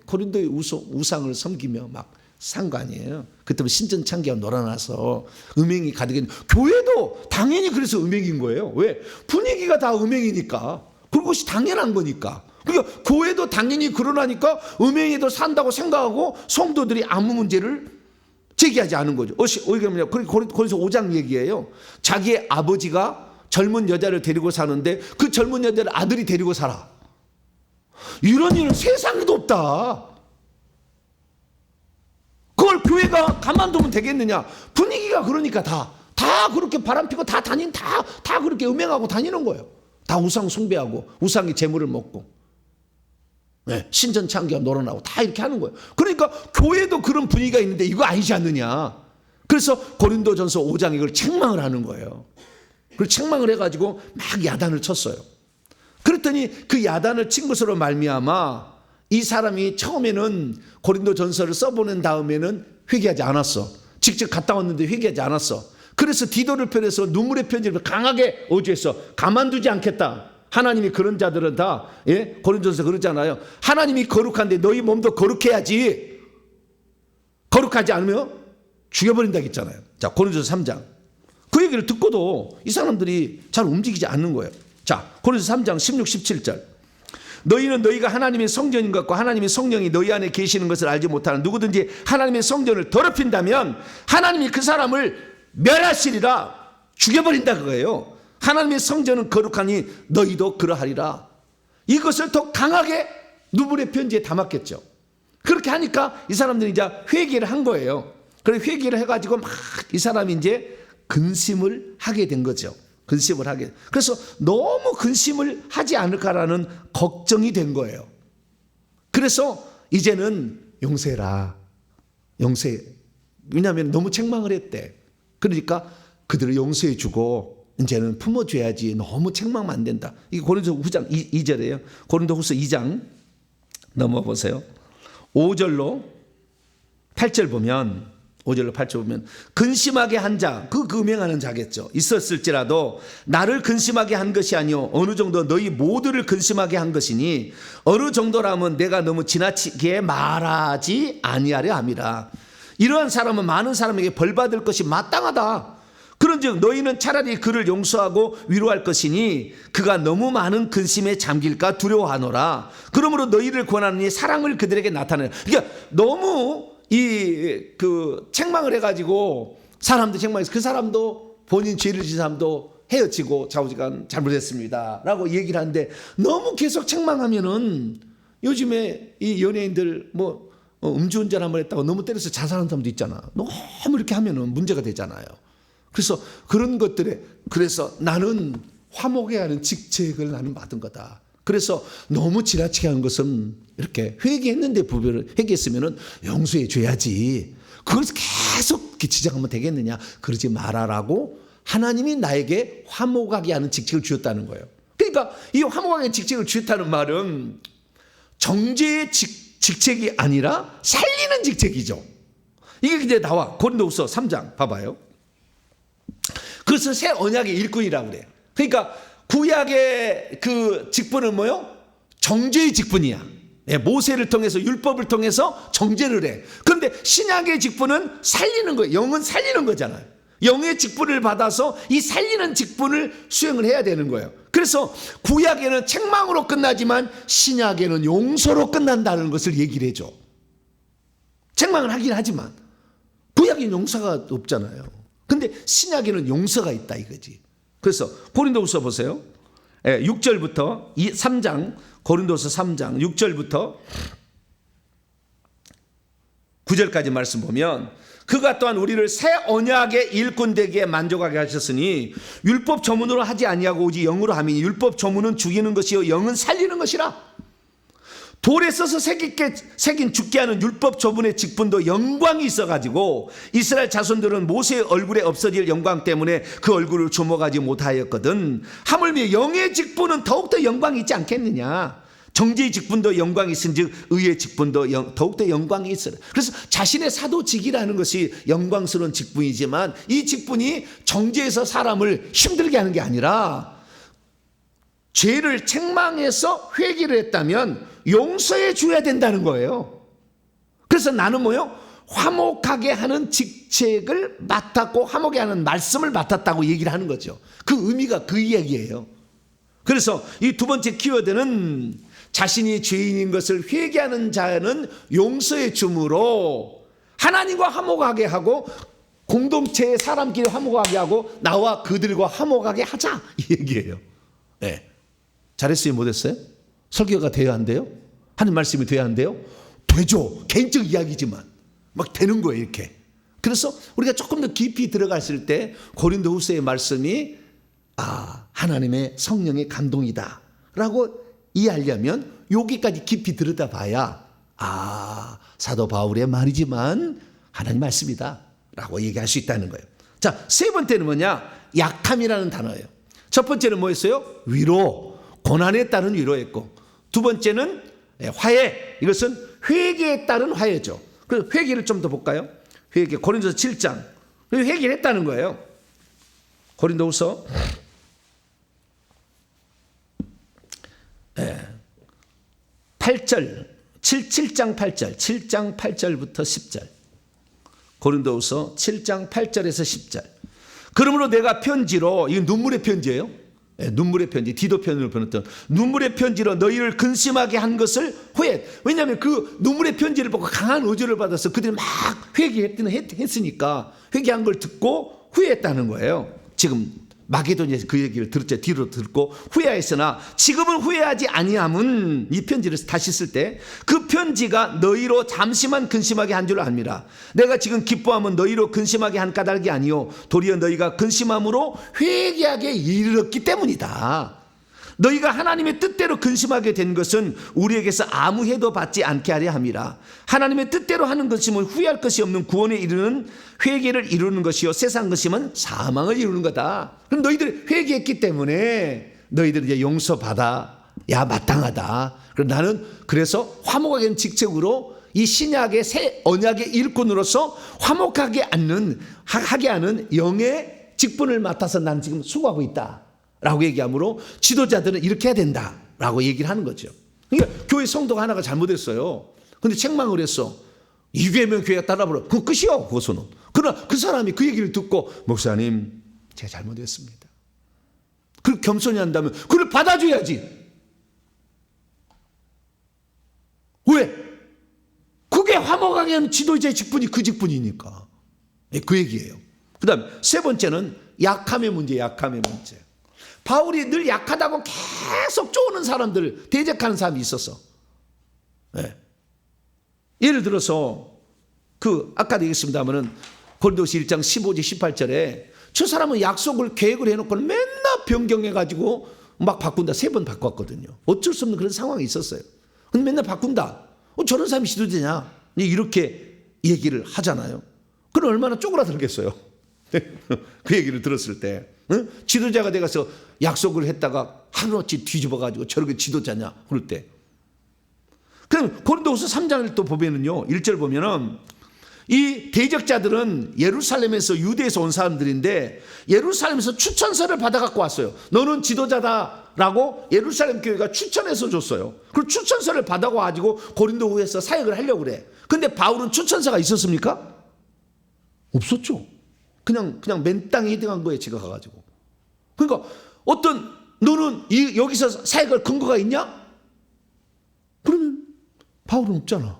고린도의 우상을 섬기며 막 산 거 아니에요. 그때 신전 창기가 놀아나서 음행이 가득했는데 교회도 당연히 그래서 음행인 거예요. 왜? 분위기가 다 음행이니까. 그것이 당연한 거니까. 그러니까 교회도 당연히 그러나니까 음행에도 산다고 생각하고 성도들이 아무 문제를 제기하지 않은 거죠. 어이가 거기서 5장 얘기예요. 자기의 아버지가 젊은 여자를 데리고 사는데 그 젊은 여자를 아들이 데리고 살아. 이런 일은 세상에도 없다. 그걸 교회가 가만두면 되겠느냐? 분위기가 그러니까 다 그렇게 바람피고 다 그렇게 음행하고 다니는 거예요. 다 우상 숭배하고 우상의 재물을 먹고, 신전 창기가 놀아나고 다 이렇게 하는 거예요. 그러니까 교회도 그런 분위기가 있는데 이거 아니지 않느냐? 그래서 고린도전서 5장 이걸 책망을 하는 거예요. 그리고 책망을 해가지고 막 야단을 쳤어요. 그랬더니 그 야단을 친 것으로 말미암아 이 사람이 처음에는 고린도전서를 써보낸 다음에는 회개하지 않았어. 직접 갔다 왔는데 회개하지 않았어. 그래서 디도를 편에서 눈물의 편지를 강하게 어조했어. 가만두지 않겠다. 하나님이 그런 자들은 다 고린도전서 그러잖아요. 하나님이 거룩한데 너희 몸도 거룩해야지. 거룩하지 않으면 죽여버린다 했잖아요. 자, 고린도전서 3장. 그 얘기를 듣고도 이 사람들이 잘 움직이지 않는 거예요. 자, 고린도전서 3장 16, 17절. 너희는 너희가 하나님의 성전인 것 같고 하나님의 성령이 너희 안에 계시는 것을 알지 못하는 누구든지 하나님의 성전을 더럽힌다면 하나님이 그 사람을 멸하시리라. 죽여버린다 그거예요. 하나님의 성전은 거룩하니 너희도 그러하리라. 이것을 더 강하게 눈물의 편지에 담았겠죠. 그렇게 하니까 이 사람들이 이제 회개를 한 거예요. 그래서 회개를 해가지고 막 이 사람이 이제 근심을 하게 된 거죠. 근심을 하게. 그래서 너무 근심을 하지 않을까라는 걱정이 된 거예요. 그래서 이제는 용서해라. 용서해. 왜냐하면 너무 책망을 했대. 그러니까 그들을 용서해 주고 이제는 품어줘야지. 너무 책망하면 안 된다. 이게 고린도후서 9장 2절이에요. 고린도후서 2장 넘어보세요. 5절로 8절 보면 5절로 8절 보면 근심하게 한 자, 그 음행하는 자겠죠. 있었을지라도 나를 근심하게 한 것이 아니요 어느 정도 너희 모두를 근심하게 한 것이니 어느 정도라면 내가 너무 지나치게 말하지 아니하려 함이라. 이러한 사람은 많은 사람에게 벌받을 것이 마땅하다. 그런즉 너희는 차라리 그를 용서하고 위로할 것이니 그가 너무 많은 근심에 잠길까 두려워하노라. 그러므로 너희를 권하느니 사랑을 그들에게 나타내라. 그러니까 너무 그 책망을 해가지고 사람도 책망해서 그 사람도 본인 죄를 지은 사람도 헤어지고 좌우지간 잘못했습니다 라고 얘기를 하는데 너무 계속 책망하면은 요즘에 이 연예인들 뭐 음주운전 한번 했다고 너무 때려서 자살하는 사람도 있잖아. 너무 이렇게 하면은 문제가 되잖아요. 그래서 그런 것들에 그래서 나는 화목에 하는 직책을 나는 받은 거다. 그래서 너무 지나치게 한 것은 이렇게 회개했는데 부별을 회개했으면은 용서해 줘야지. 그걸 계속 이렇게 지적하면 되겠느냐? 그러지 말아라고 하나님이 나에게 화목하게 하는 직책을 주셨다는 거예요. 그러니까 이 화목하게 직책을 주셨다는 말은 정죄의 직책이 아니라 살리는 직책이죠. 이게 이제 나와 고린도후서 3장 봐봐요. 그래서 새 언약의 일꾼이라고 그래요. 그러니까 구약의 그 직분은 뭐요? 정죄의 직분이야. 모세를 통해서 율법을 통해서 정죄를 해. 그런데 신약의 직분은 살리는 거예요. 영은 살리는 거잖아요. 영의 직분을 받아서 이 살리는 직분을 수행을 해야 되는 거예요. 그래서 구약에는 책망으로 끝나지만 신약에는 용서로 끝난다는 것을 얘기를 해줘. 책망을 하긴 하지만 구약에는 용서가 없잖아요. 근데 신약에는 용서가 있다 이거지. 그래서 고린도후서 보세요. 6절부터 3장 고린도서 3장 6절부터 9절까지 말씀 보면 그가 또한 우리를 새 언약의 일꾼 되게 만족하게 하셨으니 율법 조문으로 하지 아니하고 오직 영으로 함이니 율법 조문은 죽이는 것이요 영은 살리는 것이라. 돌에 써서 새긴 죽게 하는 율법 조문의 직분도 영광이 있어가지고 이스라엘 자손들은 모세의 얼굴에 없어질 영광 때문에 그 얼굴을 주목하지 못하였거든. 하물며 영의 직분은 더욱더 영광이 있지 않겠느냐. 정죄의 직분도 영광이 있은즉 의의 직분도 더욱더 영광이 있으라. 그래서 자신의 사도직이라는 것이 영광스러운 직분이지만 이 직분이 정죄에서 사람을 힘들게 하는 게 아니라 죄를 책망해서 회개를 했다면 용서해 줘야 된다는 거예요. 그래서 나는 뭐요? 화목하게 하는 직책을 맡았고 화목하게 하는 말씀을 맡았다고 얘기를 하는 거죠. 그 의미가 그 이야기예요. 그래서 이 두 번째 키워드는 자신이 죄인인 것을 회개하는 자는 용서해 줌으로 하나님과 화목하게 하고 공동체의 사람끼리 화목하게 하고 나와 그들과 화목하게 하자 이 얘기예요. 네. 잘했어요? 못했어요? 설교가 돼야 한대요? 하는 말씀이 돼야 한대요? 되죠. 개인적 이야기지만 막 되는 거예요 이렇게. 그래서 우리가 조금 더 깊이 들어갔을 때 고린도후서의 말씀이 하나님의 성령의 감동이다 라고 이해하려면 여기까지 깊이 들여다봐야 사도 바울의 말이지만 하나님 말씀이다 라고 얘기할 수 있다는 거예요. 자, 세 번째는 뭐냐? 약함이라는 단어예요. 첫 번째는 뭐였어요? 위로, 고난에 따른 위로였고 두 번째는 화해, 이것은 회개에 따른 화해죠. 그래서 회개를 좀 더 볼까요? 회개, 고린도서 7장. 회개를 했다는 거예요. 고린도후서 8절, 7장 8절, 7장 8절부터 10절. 고린도후서 7장 8절에서 10절. 그러므로 내가 편지로, 이건 눈물의 편지예요. 눈물의 편지, 디도 편으로 변했던 눈물의 편지로 너희를 근심하게 한 것을 후회. 왜냐하면 그 눈물의 편지를 보고 강한 의지를 받아서 그들이 막 회개했으니까 회개한 걸 듣고 후회했다는 거예요. 지금 마게도니아에서 그 얘기를 들었죠. 뒤로 듣고 후회하였으나 지금은 후회하지 아니함은, 이 편지를 다시 쓸 때 그 편지가 너희로 잠시만 근심하게 한 줄 압니다. 내가 지금 기뻐함은 너희로 근심하게 한 까닭이 아니요 도리어 너희가 근심함으로 회개하게 이르렀기 때문이다. 너희가 하나님의 뜻대로 근심하게 된 것은 우리에게서 아무 해도 받지 않게 하려 함이라. 하나님의 뜻대로 하는 것이면 후회할 것이 없는 구원에 이르는 회개를 이루는 것이요 세상 것이면 사망을 이루는 거다. 그럼 너희들이 회개했기 때문에 너희들 이제 용서받아 야 마땅하다. 그럼 나는 그래서 화목하게 하는 직책으로 이 신약의 새 언약의 일꾼으로서 화목하게 하게 하는 영의 직분을 맡아서 나는 지금 수고하고 있다 라고 얘기하므로 지도자들은 이렇게 해야 된다 라고 얘기를 하는 거죠. 그러니까 교회 성도가 하나가 잘못했어요. 근데 책망을 했어. 200명 교회가 따라버려. 그건 끝이요. 그것은. 그러나 그 사람이 그 얘기를 듣고 목사님 제가 잘못했습니다. 그걸 겸손히 한다면 그걸 받아줘야지. 왜? 그게 화목하게 하는 지도자의 직분이 그 직분이니까. 그 얘기예요. 그 다음 세 번째는 약함의 문제. 약함의 문제. 바울이 늘 약하다고 계속 쪼는 사람들, 대적하는 사람이 있었어. 네. 예를 들어서 아까도 얘기했습니다마는 고린도서 1장 15절 18절에 저 사람은 약속을 계획을 해놓고 맨날 변경해가지고 막 바꾼다. 3번 바꿨거든요. 어쩔 수 없는 그런 상황이 있었어요. 근데 맨날 바꾼다. 저런 사람이 지도자냐? 이렇게 얘기를 하잖아요. 그럼 얼마나 쪼그라들겠어요. 그 얘기를 들었을 때. 응? 지도자가 돼가서 약속을 했다가 하루아침 뒤집어가지고 저렇게 지도자냐? 그럴 때. 그럼 고린도후서 3장을 또 보면은요. 1절 보면은 이 대적자들은 예루살렘에서 유대에서 온 사람들인데 예루살렘에서 추천서를 받아갖고 왔어요. 너는 지도자다라고 예루살렘 교회가 추천해서 줬어요. 그 추천서를 받아가지고 고린도후에서 사역을 하려고 그래. 근데 바울은 추천서가 있었습니까? 없었죠. 그냥 맨 땅에 헤딩한 거예요. 지가 가가지고. 그러니까 너는 여기서 사역할 근거가 있냐? 그러면 바울은 없잖아.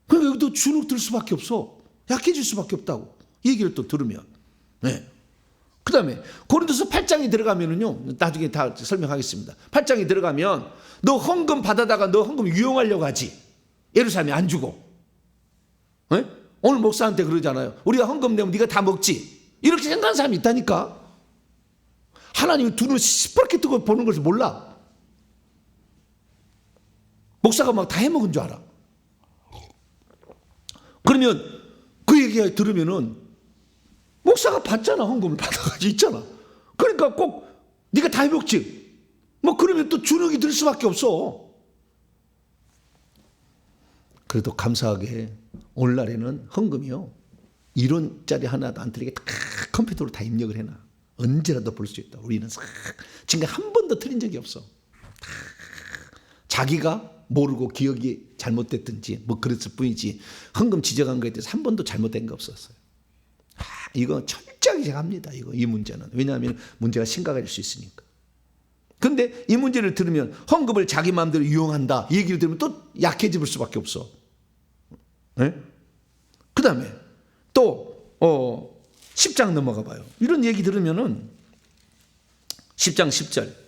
그러니까 여기도 주눅 들 수밖에 없어. 약해질 수밖에 없다고. 이 얘기를 또 들으면. 네. 그 다음에 고린도서 8장에 들어가면은요. 나중에 다 설명하겠습니다. 8장에 들어가면 너 헌금 받아다가 너 헌금 유용하려고 하지. 예루살렘에 안 주고. 네? 오늘 목사한테 그러잖아요. 우리가 헌금 내면 네가 다 먹지. 이렇게 생각하는 사람이 있다니까. 하나님이 두 눈을 시퍼렇게 뜨고 보는 것을 몰라. 목사가 막 다 해먹은 줄 알아. 그러면 그 얘기 들으면은 목사가 받잖아. 헌금을 받아가지고 있잖아. 그러니까 꼭 네가 다 해먹지. 뭐 그러면 또 주눅이 들 수밖에 없어. 그래도 감사하게 오늘날에는 헌금이요. 이론짜리 하나도 안 틀리게 다 컴퓨터로 다 입력을 해놔. 언제라도 볼 수 있다. 우리는 지금 한 번도 틀린 적이 없어. 자기가 모르고 기억이 잘못됐든지 뭐 그랬을 뿐이지 헌금 지정한 거에 대해서 한 번도 잘못된 거 없었어요. 이거 철저하게 제가 합니다. 이 문제는. 왜냐하면 문제가 심각할 수 있으니까. 근데 이 문제를 들으면 헌금을 자기 마음대로 이용한다. 이 얘기를 들으면 또 약해질 수밖에 없어. 네? 그 다음에 또 10장 넘어가 봐요. 이런 얘기 들으면은 10장 10절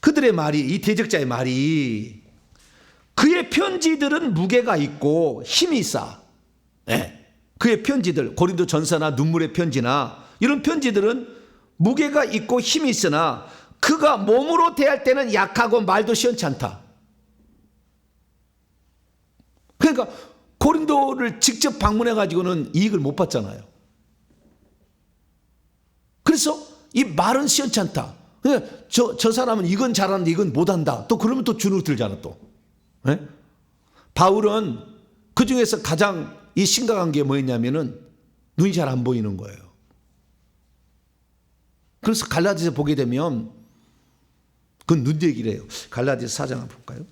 그들의 말이, 이 대적자의 말이 그의 편지들은 무게가 있고 힘이 있어. 네. 그의 편지들, 고린도 전서나 눈물의 편지나 이런 편지들은 무게가 있고 힘이 있으나 그가 몸으로 대할 때는 약하고 말도 시원치 않다. 그러니까 고린도를 직접 방문해 가지고는 이익을 못 받잖아요. 그래서 이 말은 시원치 않다. 저 사람은 이건 잘하는데 이건 못한다. 또 그러면 또 주눅 들잖아 또. 네? 바울은 그 중에서 가장 이 심각한 게 뭐였냐면은 눈이 잘 안 보이는 거예요. 그래서 갈라디아서 보게 되면 그건 눈 얘기를 해요. 갈라디아서 4장 한번 볼까요?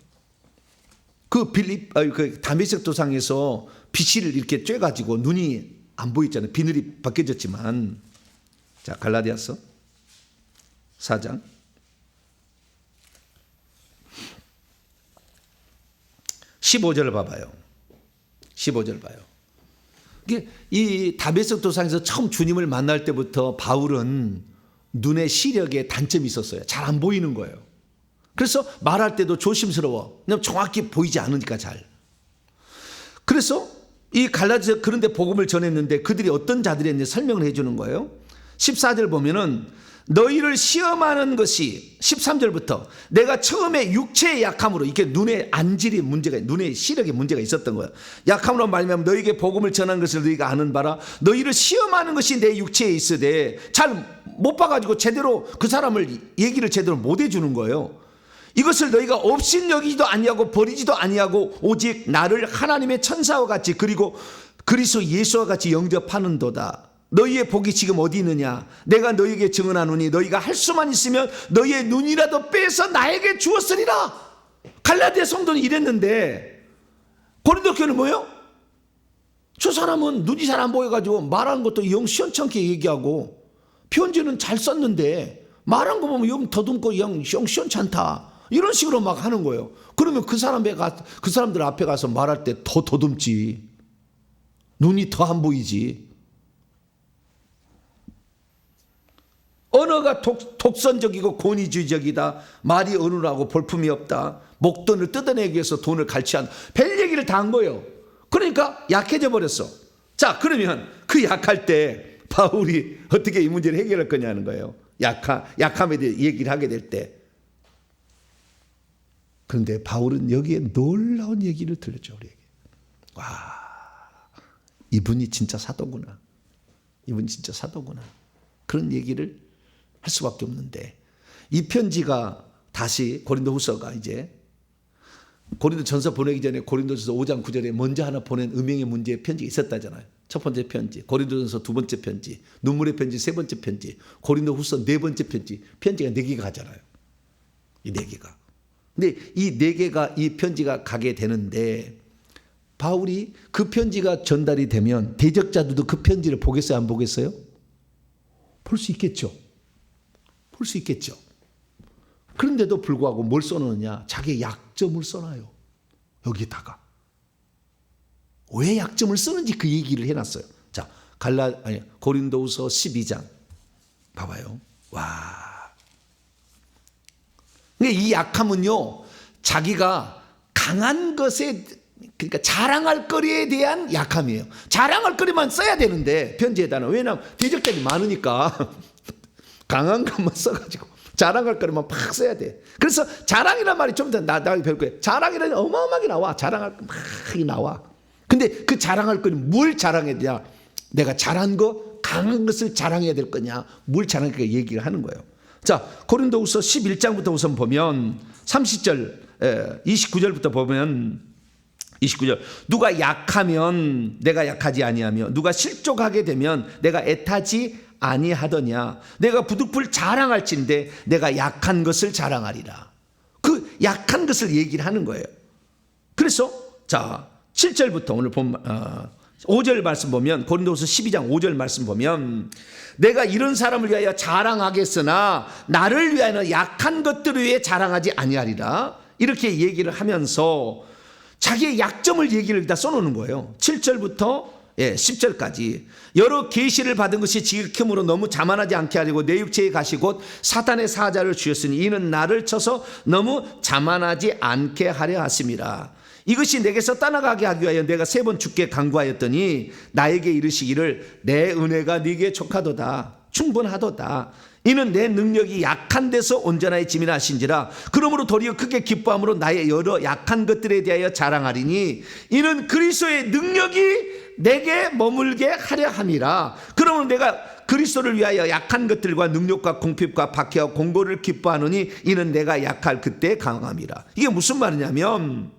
그 다메섹 도상에서 빛을 이렇게 쬐가지고 눈이 안 보이잖아요. 비늘이 벗겨졌지만. 자, 갈라디아서 4장 15절 봐봐요. 15절 봐요. 이 다메섹 도상에서 처음 주님을 만날 때부터 바울은 눈의 시력에 단점이 있었어요. 잘 안 보이는 거예요. 그래서 말할 때도 조심스러워. 왜냐하면 정확히 보이지 않으니까 잘. 그래서 이 갈라디아 그런데 복음을 전했는데 그들이 어떤 자들이었는지 설명을 해주는 거예요. 14절 보면은 너희를 시험하는 것이 13절부터 내가 처음에 육체의 약함으로 이렇게 눈의 안질이 문제가 눈의 시력에 문제가 있었던 거예요. 약함으로 말하면 너희에게 복음을 전한 것을 너희가 아는 바라 너희를 시험하는 것이 내 육체에 있으되 잘 못 봐가지고 제대로 그 사람을 얘기를 제대로 못 해주는 거예요. 이것을 너희가 업신여기지도 아니하고 버리지도 아니하고 오직 나를 하나님의 천사와 같이 그리고 그리스도 예수와 같이 영접하는도다. 너희의 복이 지금 어디 있느냐? 내가 너희에게 증언하노니 너희가 할 수만 있으면 너희의 눈이라도 빼서 나에게 주었으리라. 갈라디아 성도는 이랬는데 고린도 교회는 뭐예요? 저 사람은 눈이 잘 안 보여가지고 말하는 것도 영 시원찮게 얘기하고 편지는 잘 썼는데 말한 거 보면 영 더듬고 영 시원찮다. 이런 식으로 막 하는 거예요. 그러면 그 사람들 앞에 가서 말할 때 더 더듬지. 눈이 더 안 보이지. 언어가 독선적이고 권위주의적이다. 말이 어눌하고 볼품이 없다. 목돈을 뜯어내기 위해서 돈을 갈취한 별 얘기를 다 한 거예요. 그러니까 약해져 버렸어. 자, 그러면 그 약할 때 바울이 어떻게 이 문제를 해결할 거냐는 거예요. 약함에 대해 얘기를 하게 될 때. 그런데 바울은 여기에 놀라운 얘기를 들려줘 우리에게. 와, 이분이 진짜 사도구나. 이분이 진짜 사도구나. 그런 얘기를 할 수밖에 없는데 이 편지가 다시 고린도후서가 이제 고린도전서 보내기 전에 고린도전서 5장 9절에 먼저 하나 보낸 음행의 문제의 편지가 있었다잖아요. 첫 번째 편지, 고린도전서 두 번째 편지, 눈물의 편지 세 번째 편지, 고린도후서 네 번째 편지가 4개가 가잖아요. 이 4개가. 근데 이 4개가 이 편지가 가게 되는데 바울이 그 편지가 전달이 되면 대적자들도 그 편지를 보겠어요? 안 보겠어요? 볼 수 있겠죠. 볼 수 있겠죠. 그런데도 불구하고 뭘 써놓느냐? 자기의 약점을 써놔요. 여기다가. 왜 약점을 쓰는지 그 얘기를 해놨어요. 자, 고린도후서 12장 봐봐요. 와. 이 약함은요, 자기가 강한 것에 그러니까 자랑할 거리에 대한 약함이에요. 자랑할 거리만 써야 되는데 편지에다는 왜냐하면 대적자들이 많으니까 강한 것만 써가지고 자랑할 거리만 팍 써야 돼. 그래서 자랑이란 말이 좀 더 나중에 배울 거예요. 자랑이라는 어마어마하게 나와. 자랑할 거 막 나와. 근데 그 자랑할 거리 뭘 자랑해야 되냐? 내가 잘한 거 강한 것을 자랑해야 될 거냐? 뭘 자랑할까 얘기를 하는 거예요. 자, 고린도후서 11장부터 우선 보면 30절 29절부터 보면 29절 누가 약하면 내가 약하지 아니하며 누가 실족하게 되면 내가 애타지 아니하더냐. 내가 부득불 자랑할진대 내가 약한 것을 자랑하리라. 그 약한 것을 얘기를 하는 거예요. 그래서 자 7절부터 오늘 본 5절 말씀 보면 고린도후서 12장 5절 말씀 보면 내가 이런 사람을 위하여 자랑하겠으나 나를 위하여는 약한 것들을 위해 자랑하지 아니하리라. 이렇게 얘기를 하면서 자기의 약점을 얘기를 다 써놓는 거예요. 7절부터 10절까지 여러 계시를 받은 것이 지극힘으로 너무 자만하지 않게 하려고 내 육체에 가시 곧 사탄의 사자를 주셨으니 이는 나를 쳐서 너무 자만하지 않게 하려 하심이라. 이것이 내게서 떠나가게 하기 위하여 내가 3번 주께 간구하였더니 나에게 이르시기를 내 은혜가 네게 족하도다 충분하도다. 이는 내 능력이 약한 데서 온전하게 짐이라 하신지라. 그러므로 도리어 크게 기뻐함으로 나의 여러 약한 것들에 대하여 자랑하리니 이는 그리스도의 능력이 내게 머물게 하려 함이라. 그러므로 그러면 내가 그리스도를 위하여 약한 것들과 능력과 공핍과 박해와 공고를 기뻐하느니 이는 내가 약할 그때 강함이라. 이게 무슨 말이냐면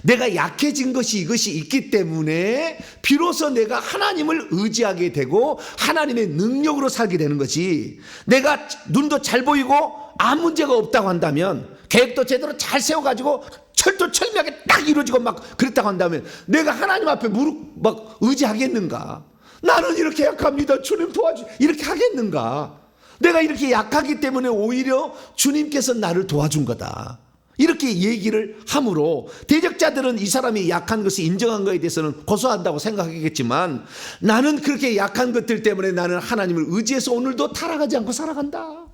내가 약해진 것이 이것이 있기 때문에 비로소 내가 하나님을 의지하게 되고 하나님의 능력으로 살게 되는 거지. 내가 눈도 잘 보이고 아무 문제가 없다고 한다면, 계획도 제대로 잘 세워가지고 철두철미하게 딱 이루어지고 막 그랬다고 한다면 내가 하나님 앞에 무릎 막 의지하겠는가? 나는 이렇게 약합니다, 주님 도와주, 이렇게 하겠는가? 내가 이렇게 약하기 때문에 오히려 주님께서 나를 도와준 거다, 이렇게 얘기를 함으로 대적자들은 이 사람이 약한 것을 인정한 것에 대해서는 고소한다고 생각하겠지만, 나는 그렇게 약한 것들 때문에 나는 하나님을 의지해서 오늘도 타락하지 않고 살아간다,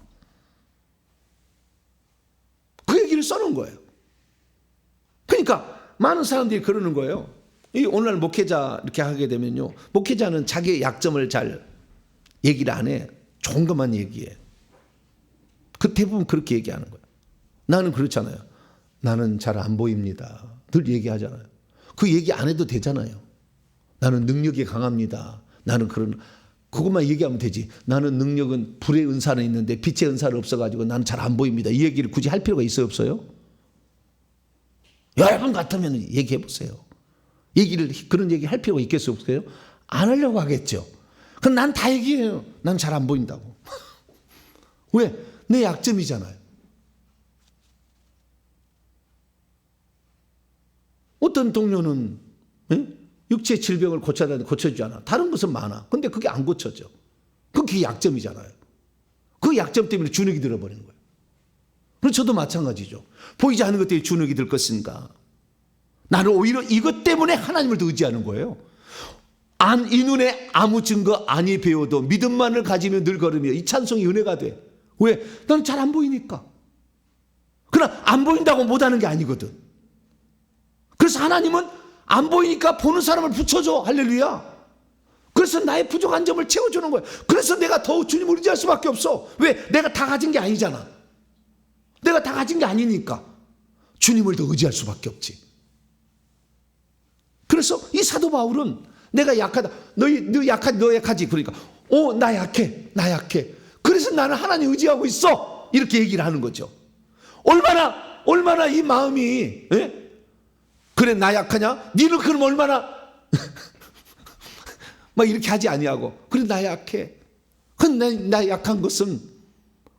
그 얘기를 써놓은 거예요. 그러니까 많은 사람들이 그러는 거예요. 이 오늘날 목회자 이렇게 하게 되면요, 목회자는 자기의 약점을 잘 얘기를 안 해. 좋은 것만 얘기해. 그 대부분 그렇게 얘기하는 거예요. 나는 그렇잖아요. 나는 잘 안 보입니다, 늘 얘기하잖아요. 그 얘기 안 해도 되잖아요. 나는 능력이 강합니다, 나는 그것만 얘기하면 되지. 나는 능력은 불의 은사는 있는데 빛의 은사는 없어가지고 나는 잘 안 보입니다, 이 얘기를 굳이 할 필요가 있어요, 없어요? 여러분 같으면 얘기해 보세요. 그런 얘기 할 필요가 있겠어요, 없어요? 안 하려고 하겠죠. 그럼 난 다 얘기해요. 난 잘 안 보인다고. 왜? 내 약점이잖아요. 어떤 동료는 육체 질병을 고쳐야 되는데 고쳐주지 않아. 다른 것은 많아. 근데 그게 안 고쳐져. 그게 약점이잖아요. 그 약점 때문에 주눅이 들어버리는 거예요. 그럼 저도 마찬가지죠. 보이지 않는 것 때문에 주눅이 들 것인가? 나는 오히려 이것 때문에 하나님을 더 의지하는 거예요. 이 눈에 아무 증거 아니 배워도 믿음만을 가지며 늘 걸으며 이 찬송이 은혜가 돼. 왜? 난 잘 안 보이니까. 그러나 안 보인다고 못하는 게 아니거든. 그래서 하나님은 안 보이니까 보는 사람을 붙여줘. 할렐루야. 그래서 나의 부족한 점을 채워주는 거예요. 그래서 내가 더욱 주님을 의지할 수밖에 없어. 왜? 내가 다 가진 게 아니잖아. 내가 다 가진 게 아니니까 주님을 더 의지할 수밖에 없지. 그래서 이 사도 바울은 내가 약하다, 너 약하지. 그러니까 나 약해. 그래서 나는 하나님 의지하고 있어, 이렇게 얘기를 하는 거죠. 얼마나 이 마음이 그래 나 약하냐? 니는 그럼 얼마나 막 이렇게 하지 아니하고, 그래 나 약해. 근데 나 약한 것은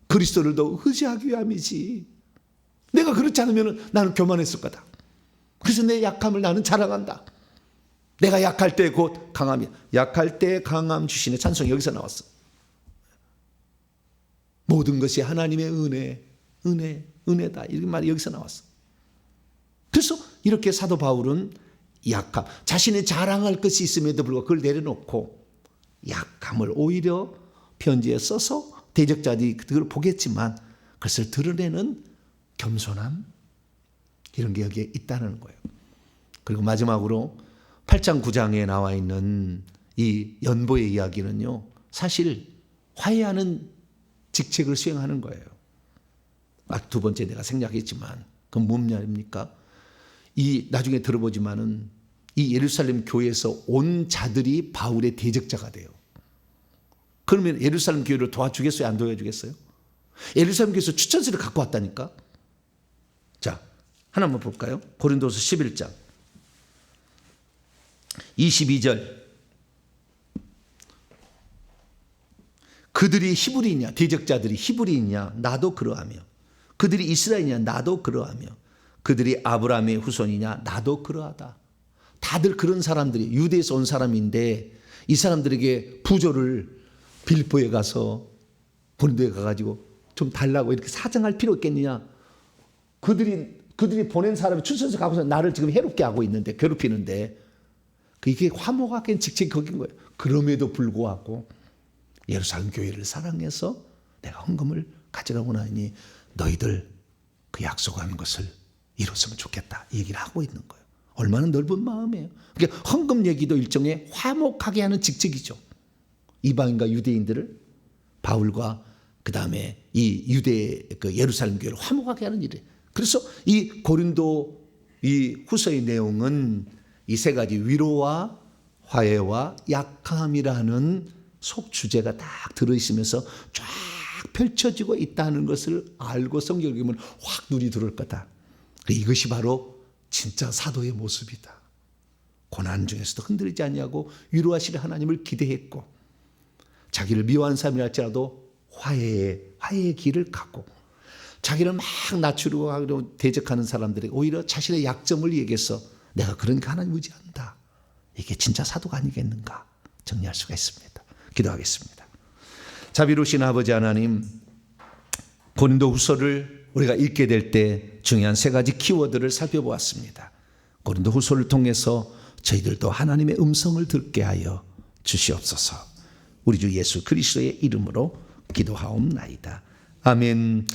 그리스도를 더 의지하기 위함이지. 내가 그렇지 않으면 나는 교만했을 거다. 그래서 내 약함을 나는 자랑한다. 내가 약할 때 곧 강함이야. 약할 때 강함 주시네. 찬송이 여기서 나왔어. 모든 것이 하나님의 은혜다, 이런 말이 여기서 나왔어. 그래서 이렇게 사도 바울은 약함, 자신의 자랑할 것이 있음에도 불구하고 그걸 내려놓고 약함을 오히려 편지에 써서 대적자들이 그걸 보겠지만 그것을 드러내는 겸손함, 이런 게 여기에 있다는 거예요. 그리고 마지막으로 8장 9장에 나와 있는 이 연보의 이야기는요, 사실 화해하는 직책을 수행하는 거예요. 두 번째 내가 생략했지만 그건 뭔 말입니까? 이 나중에 들어보지만은 이 예루살렘 교회에서 온 자들이 바울의 대적자가 돼요. 그러면 예루살렘 교회를 도와주겠어요, 안 도와주겠어요? 예루살렘 교회에서 추천서를 갖고 왔다니까. 자, 하나만 볼까요? 고린도서 11장 22절. 그들이 히브리이냐, 대적자들이 히브리이냐, 나도 그러하며, 그들이 이스라엘이냐, 나도 그러하며, 그들이 아브라함의 후손이냐, 나도 그러하다. 다들 그런 사람들이, 유대에서 온 사람인데 이 사람들에게 부조를 빌보에 가서, 고린도에 가가지고 좀 달라고 이렇게 사정할 필요 있겠느냐? 그들이 보낸 사람이 추천서 갖고서 나를 지금 해롭게 하고 있는데, 괴롭히는데, 이게 화목하게 직책이 거긴 거예요. 그럼에도 불구하고 예루살렘 교회를 사랑해서 내가 헌금을 가져가고 나니 너희들 그 약속한 것을 이뤘으면 좋겠다, 이 얘기를 하고 있는 거예요. 얼마나 넓은 마음이에요. 그러니까 헌금 얘기도 일종의 화목하게 하는 직책이죠. 이방인과 유대인들을, 바울과 그 다음에 이 유대 그 예루살렘 교회를 화목하게 하는 일이에요. 그래서 이 고린도 이 후서의 내용은 이 세 가지, 위로와 화해와 약함이라는 속주제가 딱 들어있으면서 쫙 펼쳐지고 있다는 것을 알고 성경을 읽으면 확 눈이 들어올 거다. 이것이 바로 진짜 사도의 모습이다. 고난 중에서도 흔들리지 아니하고 위로하실 하나님을 기대했고, 자기를 미워하는 사람이랄지라도 화해의 길을 가고, 자기를 막 낮추려고 하고 대적하는 사람들에게 오히려 자신의 약점을 얘기해서 내가 그러니까 하나님 의지한다. 이게 진짜 사도가 아니겠는가 정리할 수가 있습니다. 기도하겠습니다. 자비로우신 아버지 하나님, 고린도후서를 우리가 읽게 될 때 중요한 세 가지 키워드를 살펴보았습니다. 고린도후서를 통해서 저희들도 하나님의 음성을 듣게 하여 주시옵소서. 우리 주 예수 그리스도의 이름으로 기도하옵나이다. 아멘.